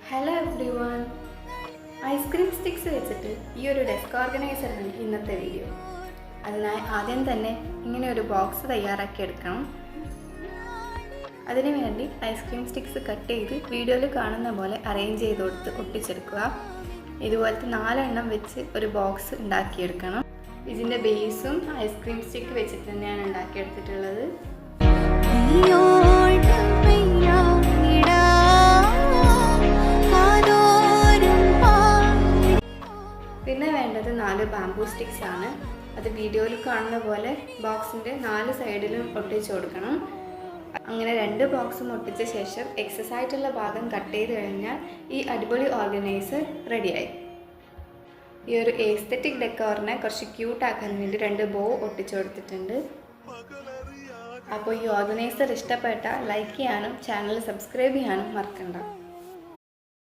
Hello every one, ice cream sticks വെച്ചിട്ട് ഈ ഒരു ഡെസ്ക് ഓർഗനൈസറാണ് ഇന്നത്തെ വീഡിയോ. അതിനായി ആദ്യം തന്നെ ഇങ്ങനെ ഒരു ബോക്സ് തയ്യാറാക്കി എടുക്കണം. അതിനു വേണ്ടി ഐസ്ക്രീം സ്റ്റിക്സ് കട്ട് ചെയ്ത് വീഡിയോയിൽ കാണുന്ന പോലെ അറേഞ്ച് ചെയ്ത് കൊടുത്ത് ഒട്ടിച്ചെടുക്കുക. ഇതുപോലത്തെ 4 എണ്ണം വെച്ച് ഒരു ബോക്സ് ഉണ്ടാക്കിയെടുക്കണം. ഇതിൻ്റെ ബേസും ഐസ്ക്രീം സ്റ്റിക്ക് വെച്ചിട്ട് തന്നെയാണ് ഉണ്ടാക്കിയെടുത്തിട്ടുള്ളത്. പിന്നെ വേണ്ടത് 4 ബാംബൂ സ്റ്റിക്സ് ആണ്. അത് വീഡിയോയിൽ കാണുന്ന പോലെ ബോക്സിൻ്റെ 4 സൈഡിലും ഒട്ടിച്ചു കൊടുക്കണം. അങ്ങനെ 2 ബോക്സും ഒട്ടിച്ച ശേഷം എക്സസ് ആയിട്ടുള്ള ഭാഗം കട്ട് ചെയ്ത് കഴിഞ്ഞാൽ ഈ അടിപൊളി ഓർഗനൈസർ റെഡിയായി. ഈ ഒരു എസ്തെറ്റിക് ഡെക്കോറിനെ കുറച്ച് ക്യൂട്ടാക്കാൻ വേണ്ടി 2 ബോ ഒട്ടിച്ചു കൊടുത്തിട്ടുണ്ട്. അപ്പോൾ ഈ ഓർഗനൈസർ ഇഷ്ടപ്പെട്ടാൽ ലൈക്ക് ചെയ്യാനും ചാനൽ സബ്സ്ക്രൈബ് ചെയ്യാനും മറക്കണ്ട.